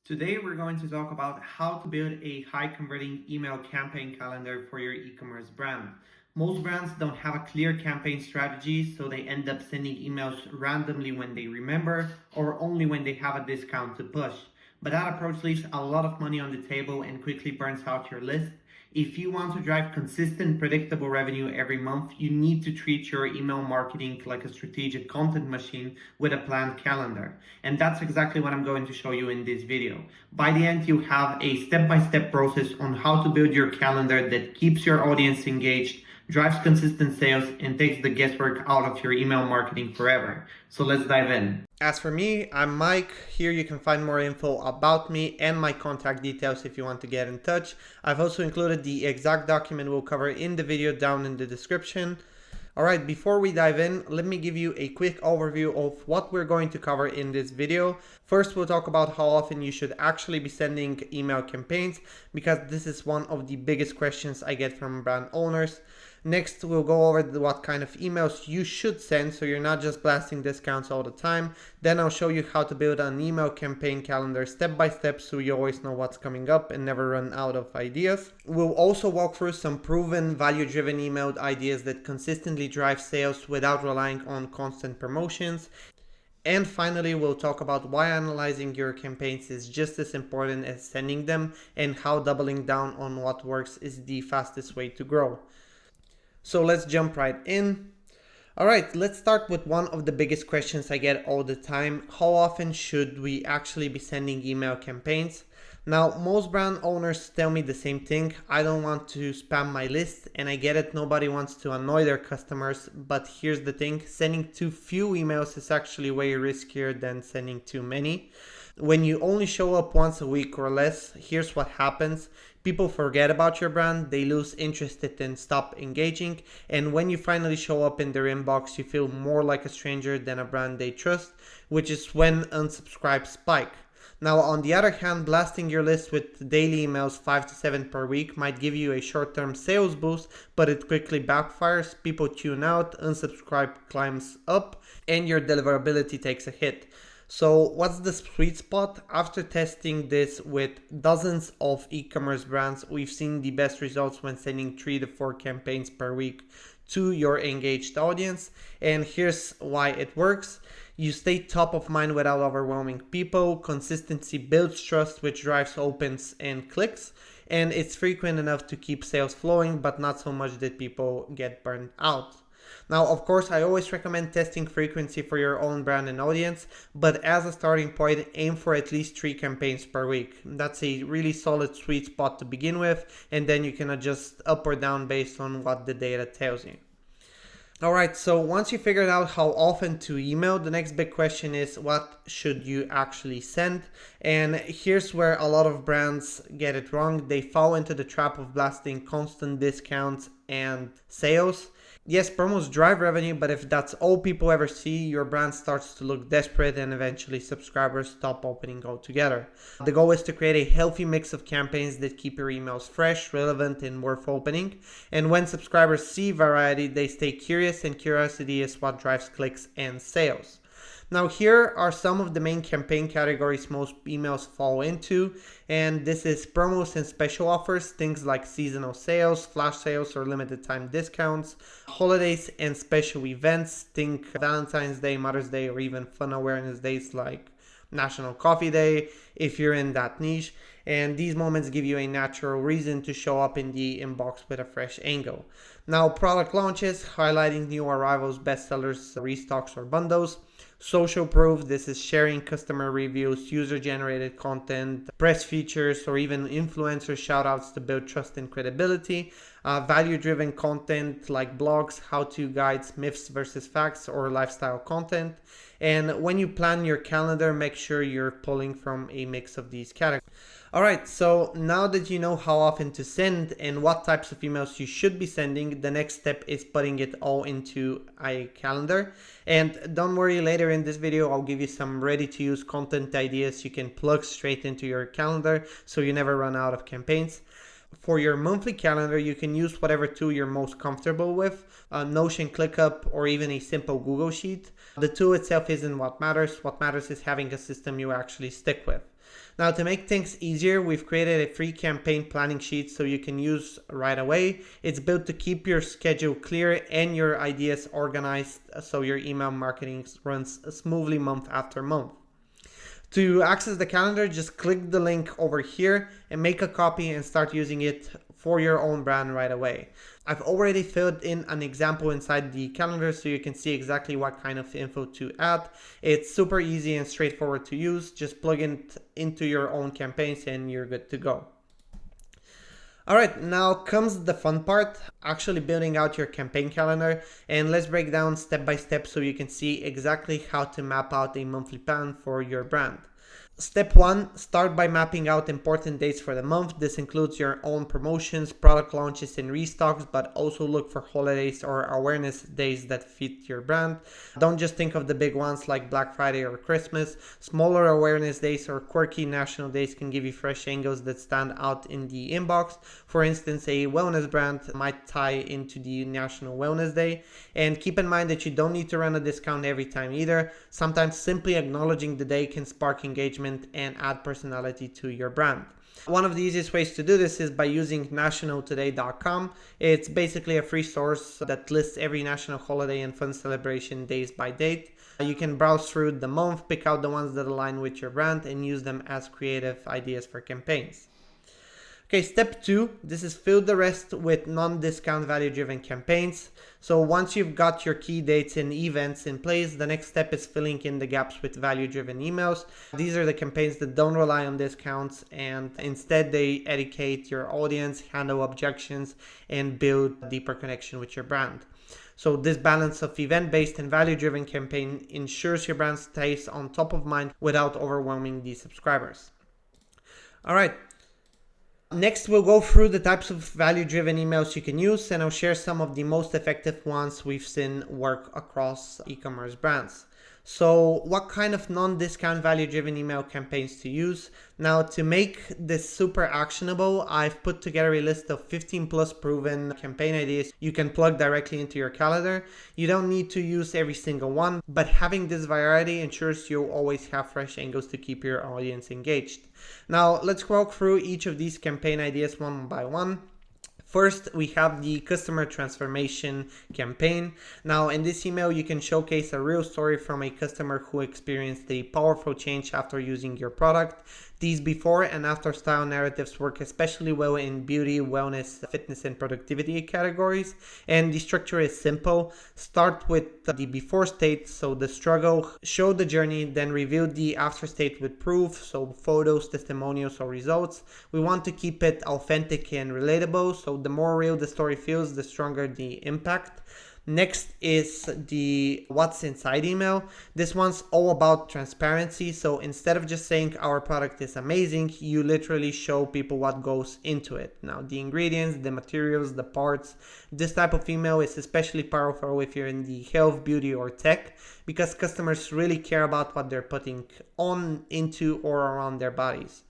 Today, we're going to talk about how to build a high converting email campaign calendar for your e-commerce brand. Most brands don't have a clear campaign strategy, so they end up sending emails randomly when they remember or only when they have a discount to push. But that approach leaves a lot of money on the table and quickly burns out your list. If you want to drive consistent, predictable revenue every month, you need to treat your email marketing like a strategic content machine with a planned calendar. And that's exactly what I'm going to show you in this video. By the end, you have a step-by-step process on how to build your calendar that keeps your audience engaged, drives consistent sales, and takes the guesswork out of your email marketing forever. So let's dive in. As for me, I'm Mike. Here you can find more info about me and my contact details if you want to get in touch. I've also included the exact document we'll cover in the video down in the description. Alright, before we dive in, let me give you a quick overview of what we're going to cover in this video. First, we'll talk about how often you should actually be sending email campaigns, because this is one of the biggest questions I get from brand owners. Next, we'll go over what kind of emails you should send so you're not just blasting discounts all the time. Then I'll show you how to build an email campaign calendar step by step so you always know what's coming up and never run out of ideas. We'll also walk through some proven value-driven email ideas that consistently drive sales without relying on constant promotions. And finally, we'll talk about why analyzing your campaigns is just as important as sending them, and how doubling down on what works is the fastest way to grow. So let's jump right in. All right, let's start with one of the biggest questions I get all the time. How often should we actually be sending email campaigns? Now, most brand owners tell me the same thing. I don't want to spam my list, and I get it, nobody wants to annoy their customers, but here's the thing, sending too few emails is actually way riskier than sending too many. When you only show up once a week or less, here's what happens. People forget about your brand, they lose interest and stop engaging, and when you finally show up in their inbox, you feel more like a stranger than a brand they trust, which is when unsubscribes spike. Now, on the other hand, blasting your list with daily emails 5 to 7 per week might give you a short-term sales boost, but it quickly backfires. People tune out, unsubscribe climbs up, and your deliverability takes a hit. So what's the sweet spot? After testing this with dozens of e-commerce brands, we've seen the best results when sending 3 to 4 campaigns per week to your engaged audience. And here's why it works. You stay top of mind without overwhelming people. Consistency builds trust, which drives opens and clicks. And it's frequent enough to keep sales flowing, but not so much that people get burned out. Now, of course, I always recommend testing frequency for your own brand and audience, but as a starting point, aim for at least 3 campaigns per week. That's a really solid sweet spot to begin with, and then you can adjust up or down based on what the data tells you. Alright, so once you figured out how often to email, the next big question is, what should you actually send? And here's where a lot of brands get it wrong. They fall into the trap of blasting constant discounts and sales. Yes, promos drive revenue, but if that's all people ever see, your brand starts to look desperate and eventually subscribers stop opening altogether. The goal is to create a healthy mix of campaigns that keep your emails fresh, relevant, and worth opening. And when subscribers see variety, they stay curious, and curiosity is what drives clicks and sales. Now, here are some of the main campaign categories most emails fall into, and this is promos and special offers, things like seasonal sales, flash sales, or limited time discounts, holidays and special events, think Valentine's Day, Mother's Day, or even fun awareness days like National Coffee Day, if you're in that niche. And these moments give you a natural reason to show up in the inbox with a fresh angle. Now, product launches, highlighting new arrivals, bestsellers, restocks, or bundles. Social proof, this is sharing customer reviews, user-generated content, press features, or even influencer shoutouts to build trust and credibility. Value-driven content like blogs, how-to guides, myths versus facts, or lifestyle content. And when you plan your calendar, make sure you're pulling from a mix of these categories. Alright, so now that you know how often to send and what types of emails you should be sending, the next step is putting it all into a calendar. And don't worry, later in this video, I'll give you some ready-to-use content ideas you can plug straight into your calendar so you never run out of campaigns. For your monthly calendar, you can use whatever tool you're most comfortable with, Notion, ClickUp, or even a simple Google Sheet. The tool itself isn't what matters. What matters is having a system you actually stick with. Now, to make things easier, we've created a free campaign planning sheet so you can use right away. It's built to keep your schedule clear and your ideas organized so your email marketing runs smoothly month after month. To access the calendar, just click the link over here and make a copy and start using it for your own brand right away. I've already filled in an example inside the calendar so you can see exactly what kind of info to add. It's super easy and straightforward to use. Just plug it into your own campaigns and you're good to go. All right, now comes the fun part, actually building out your campaign calendar, and let's break down step by step so you can see exactly how to map out a monthly plan for your brand. Step 1, start by mapping out important dates for the month. This includes your own promotions, product launches, and restocks, but also look for holidays or awareness days that fit your brand. Don't just think of the big ones like Black Friday or Christmas. Smaller awareness days or quirky national days can give you fresh angles that stand out in the inbox. For instance, a wellness brand might tie into the National Wellness Day. And keep in mind that you don't need to run a discount every time either. Sometimes simply acknowledging the day can spark engagement and add personality to your brand. One of the easiest ways to do this is by using nationaltoday.com. It's basically a free source that lists every national holiday and fun celebration days by date. You can browse through the month, pick out the ones that align with your brand, and use them as creative ideas for campaigns. Okay, step 2, this is fill the rest with non-discount value-driven campaigns. So once you've got your key dates and events in place, the next step is filling in the gaps with value-driven emails. These are the campaigns that don't rely on discounts and instead they educate your audience, handle objections, and build a deeper connection with your brand. So this balance of event-based and value-driven campaign ensures your brand stays on top of mind without overwhelming the subscribers. All right. Next, we'll go through the types of value-driven emails you can use, and I'll share some of the most effective ones we've seen work across e-commerce brands. So what kind of non-discount value-driven email campaigns to use? Now, to make this super actionable, I've put together a list of 15 plus proven campaign ideas you can plug directly into your calendar. You don't need to use every single one, but having this variety ensures you'll always have fresh angles to keep your audience engaged. Now, let's walk through each of these campaign ideas one by one. First, we have the customer transformation campaign. Now, in this email, you can showcase a real story from a customer who experienced a powerful change after using your product. These before and after style narratives work especially well in beauty, wellness, fitness, and productivity categories. And the structure is simple. Start with the before state, so the struggle, show the journey, then reveal the after state with proof, so photos, testimonials, or results. We want to keep it authentic and relatable, so the more real the story feels, the stronger the impact. Next is the what's inside email. This one's all about transparency. So instead of just saying our product is amazing, you literally show people what goes into it. Now, the ingredients, the materials, the parts. This type of email is especially powerful if you're in the health, beauty, or tech, because customers really care about what they're putting on, into, or around their bodies.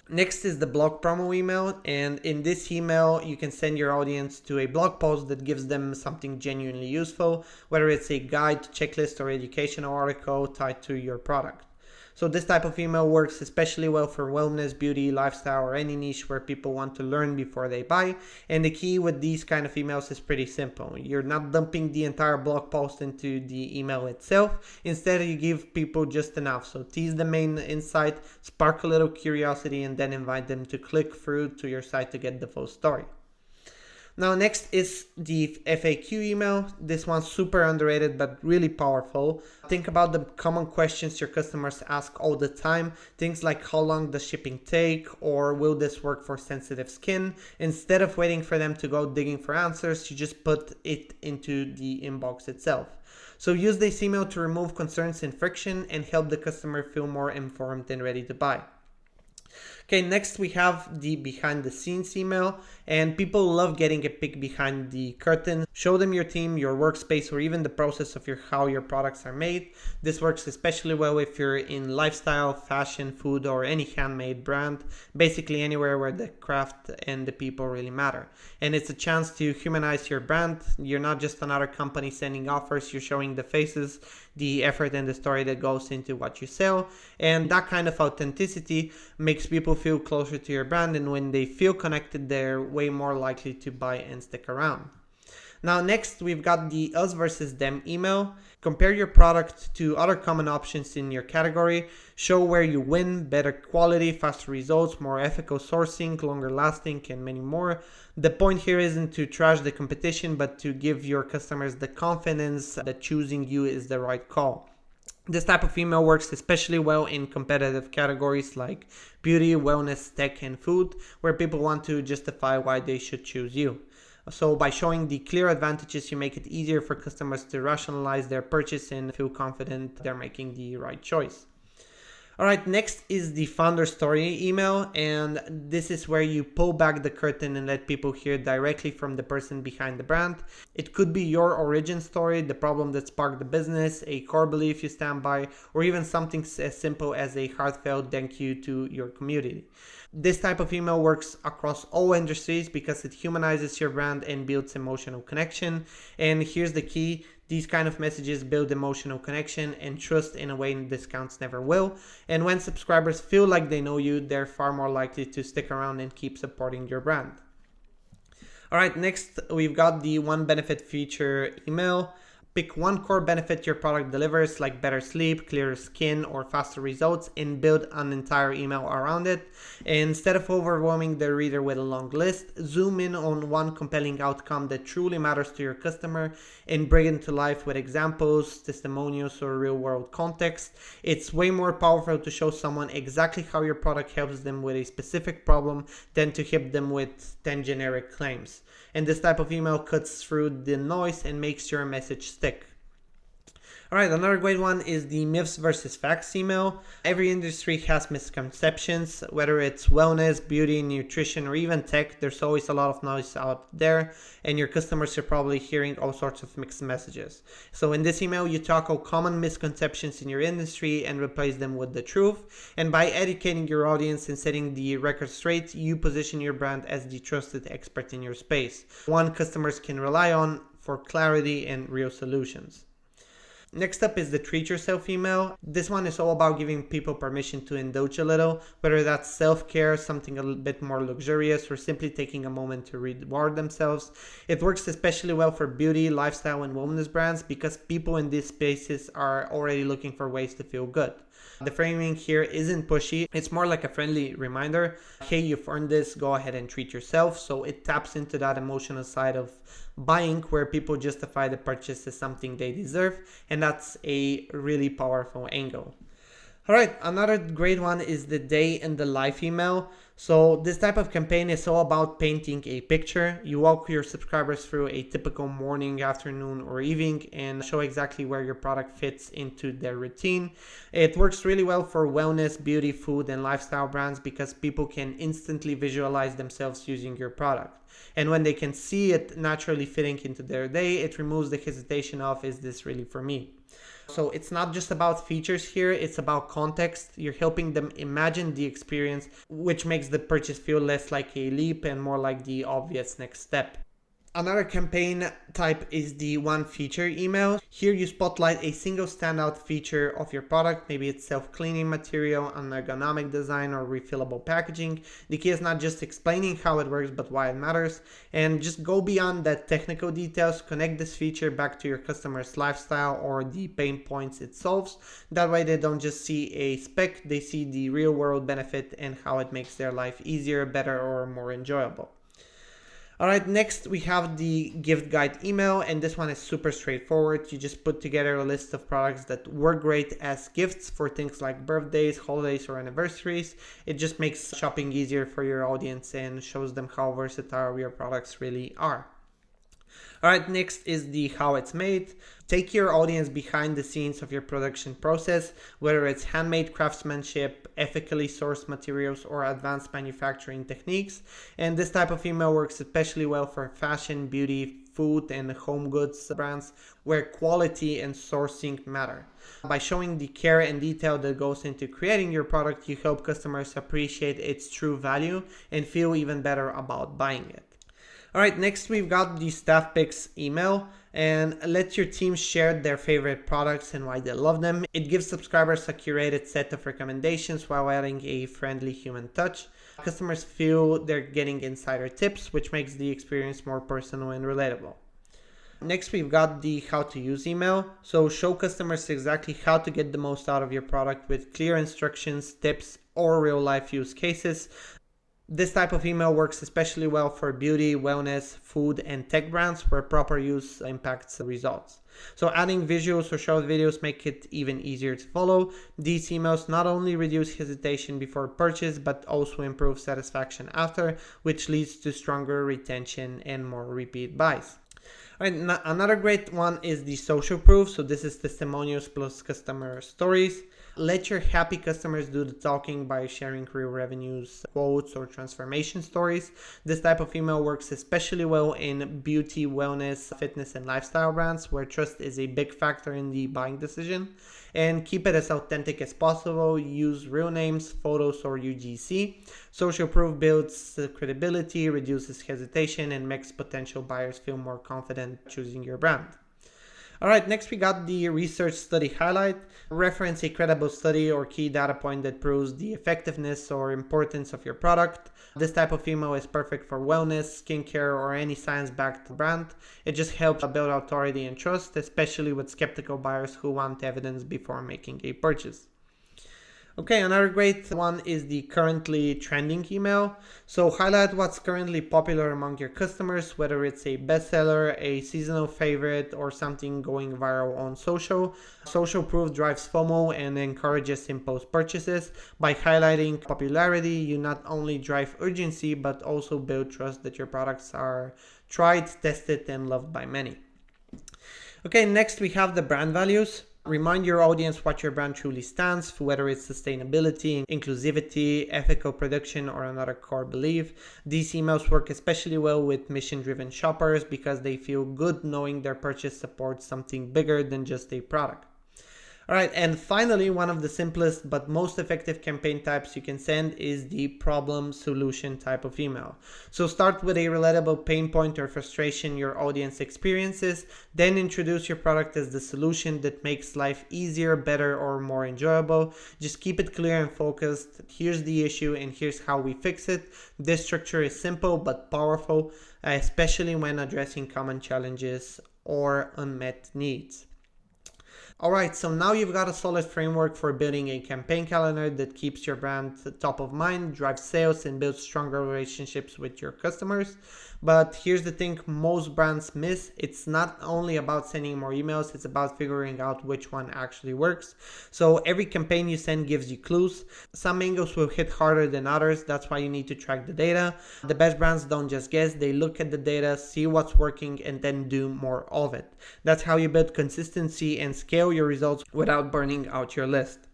Next is the blog promo email, and in this email you can send your audience to a blog post that gives them something genuinely useful, whether it's a guide, checklist, or educational article tied to your product. So this type of email works especially well for wellness, beauty, lifestyle, or any niche where people want to learn before they buy. And the key with these kind of emails is pretty simple. You're not dumping the entire blog post into the email itself. Instead, you give people just enough. So tease the main insight, spark a little curiosity, and then invite them to click through to your site to get the full story. Now, next is the FAQ email. This one's super underrated, but really powerful. Think about the common questions your customers ask all the time. Things like how long does shipping take, or will this work for sensitive skin? Instead of waiting for them to go digging for answers, you just put it into the inbox itself. So use this email to remove concerns and friction and help the customer feel more informed and ready to buy. Okay, next we have the behind the scenes email, and people love getting a peek behind the curtain. Show them your team, your workspace, or even the process of how your products are made. This works especially well if you're in lifestyle, fashion, food, or any handmade brand, basically anywhere where the craft and the people really matter. And it's a chance to humanize your brand. You're not just another company sending offers, you're showing the faces, the effort, and the story that goes into what you sell. And that kind of authenticity makes people feel closer to your brand, and when they feel connected, they're way more likely to buy and stick around. Now next, we've got the us versus them email. Compare your product to other common options in your category. Show where you win: better quality, faster results, more ethical sourcing, longer lasting, and many more. The point here isn't to trash the competition, but to give your customers the confidence that choosing you is the right call. This type of email works especially well in competitive categories like beauty, wellness, tech, and food, where people want to justify why they should choose you. So by showing the clear advantages, you make it easier for customers to rationalize their purchase and feel confident they're making the right choice. All right, next is the founder story email, and this is where you pull back the curtain and let people hear directly from the person behind the brand. It could be your origin story, the problem that sparked the business, a core belief you stand by, or even something as simple as a heartfelt thank you to your community. This type of email works across all industries because it humanizes your brand and builds emotional connection. And here's the key: these kind of messages build emotional connection and trust in a way discounts never will. And when subscribers feel like they know you, they're far more likely to stick around and keep supporting your brand. All right, next we've got the one benefit feature email. Pick one core benefit your product delivers, like better sleep, clearer skin, or faster results, and build an entire email around it. Instead of overwhelming the reader with a long list, zoom in on one compelling outcome that truly matters to your customer and bring it to life with examples, testimonials, or real-world context. It's way more powerful to show someone exactly how your product helps them with a specific problem than to hit them with 10 generic claims. And this type of email cuts through the noise and makes your message stick. All right, another great one is the myths versus facts email. Every industry has misconceptions, whether it's wellness, beauty, nutrition, or even tech. There's always a lot of noise out there, and your customers are probably hearing all sorts of mixed messages. So in this email, you tackle common misconceptions in your industry and replace them with the truth. And by educating your audience and setting the record straight, you position your brand as the trusted expert in your space, one customers can rely on for clarity and real solutions. Next up is the treat yourself email. This one is all about giving people permission to indulge a little, whether that's self-care, something a little bit more luxurious, or simply taking a moment to reward themselves. It works especially well for beauty, lifestyle, and wellness brands because people in these spaces are already looking for ways to feel good. The framing here isn't pushy, it's more like a friendly reminder. Hey, you've earned this, go ahead and treat yourself. So it taps into that emotional side of buying where people justify the purchase as something they deserve, and that's a really powerful angle. All right, another great one is the day in the life email. So this type of campaign is all about painting a picture. You walk your subscribers through a typical morning, afternoon, or evening and show exactly where your product fits into their routine. It works really well for wellness, beauty, food, and lifestyle brands because people can instantly visualize themselves using your product. And when they can see it naturally fitting into their day, it removes the hesitation of, is this really for me? So it's not just about features here, it's about context. You're helping them imagine the experience, which makes the purchase feel less like a leap and more like the obvious next step. Another campaign type is the one feature email. Here you spotlight a single standout feature of your product. Maybe it's self-cleaning material, an ergonomic design, or refillable packaging. The key is not just explaining how it works, but why it matters. And just go beyond that technical details. Connect this feature back to your customer's lifestyle or the pain points it solves. That way they don't just see a spec, they see the real world benefit and how it makes their life easier, better, or more enjoyable. All right, next we have the gift guide email, and this one is super straightforward. You just put together a list of products that work great as gifts for things like birthdays, holidays, or anniversaries. It just makes shopping easier for your audience and shows them how versatile your products really are. All right, next is the how it's made. Take your audience behind the scenes of your production process, whether it's handmade craftsmanship, ethically sourced materials, or advanced manufacturing techniques. And this type of email works especially well for fashion, beauty, food, and home goods brands where quality and sourcing matter. By showing the care and detail that goes into creating your product, you help customers appreciate its true value and feel even better about buying it. All right, next we've got the staff picks email, and let your team share their favorite products and why they love them. It gives subscribers a curated set of recommendations while adding a friendly human touch. Customers feel they're getting insider tips, which makes the experience more personal and relatable. Next, we've got the how to use email. So show customers exactly how to get the most out of your product with clear instructions, tips, or real life use cases. This type of email works especially well for beauty, wellness, food, and tech brands where proper use impacts the results. So adding visuals or short videos make it even easier to follow. These emails not only reduce hesitation before purchase, but also improve satisfaction after, which leads to stronger retention and more repeat buys. All right, another great one is the social proof. So this is testimonials plus customer stories. Let your happy customers do the talking by sharing real revenues, quotes, or transformation stories. This type of email works especially well in beauty, wellness, fitness, and lifestyle brands where trust is a big factor in the buying decision. And keep it as authentic as possible. Use real names, photos, or UGC. Social proof builds credibility, reduces hesitation, and makes potential buyers feel more confident choosing your brand. All right, next we got the research study highlight. Reference a credible study or key data point that proves the effectiveness or importance of your product. This type of email is perfect for wellness, skincare, or any science-backed brand. It just helps build authority and trust, especially with skeptical buyers who want evidence before making a purchase. Okay, another great one is the currently trending email. So highlight what's currently popular among your customers, whether it's a bestseller, a seasonal favorite, or something going viral on social. Social proof drives FOMO and encourages impulse purchases. By highlighting popularity, you not only drive urgency, but also build trust that your products are tried, tested, and loved by many. Okay, next we have the brand values. Remind your audience what your brand truly stands for, whether it's sustainability, inclusivity, ethical production, or another core belief. These emails work especially well with mission-driven shoppers because they feel good knowing their purchase supports something bigger than just a product. All right, and finally, one of the simplest but most effective campaign types you can send is the problem solution type of email. So start with a relatable pain point or frustration your audience experiences, then introduce your product as the solution that makes life easier, better, or more enjoyable. Just keep it clear and focused. Here's the issue and here's how we fix it. This structure is simple but powerful, especially when addressing common challenges or unmet needs. Alright, so now you've got a solid framework for building a campaign calendar that keeps your brand top of mind, drives sales, and builds stronger relationships with your customers. But here's the thing most brands miss. It's not only about sending more emails, it's about figuring out which one actually works. So every campaign you send gives you clues. Some angles will hit harder than others. That's why you need to track the data. The best brands don't just guess, they look at the data, see what's working, and then do more of it. That's how you build consistency and scale your results without burning out your list.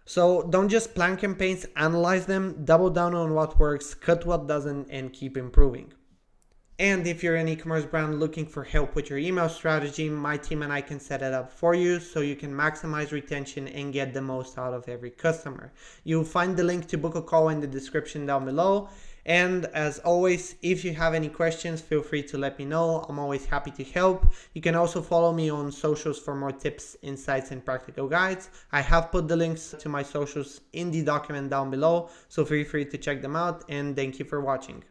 So don't just plan campaigns, analyze them, double down on what works, cut what doesn't, and keep improving. And if you're an e-commerce brand looking for help with your email strategy, my team and I can set it up for you so you can maximize retention and get the most out of every customer. You'll find the link to book a call in the description down below. And as always, if you have any questions, feel free to let me know. I'm always happy to help. You can also follow me on socials for more tips, insights, and practical guides. I have put the links to my socials in the document down below, so feel free to check them out, and thank you for watching.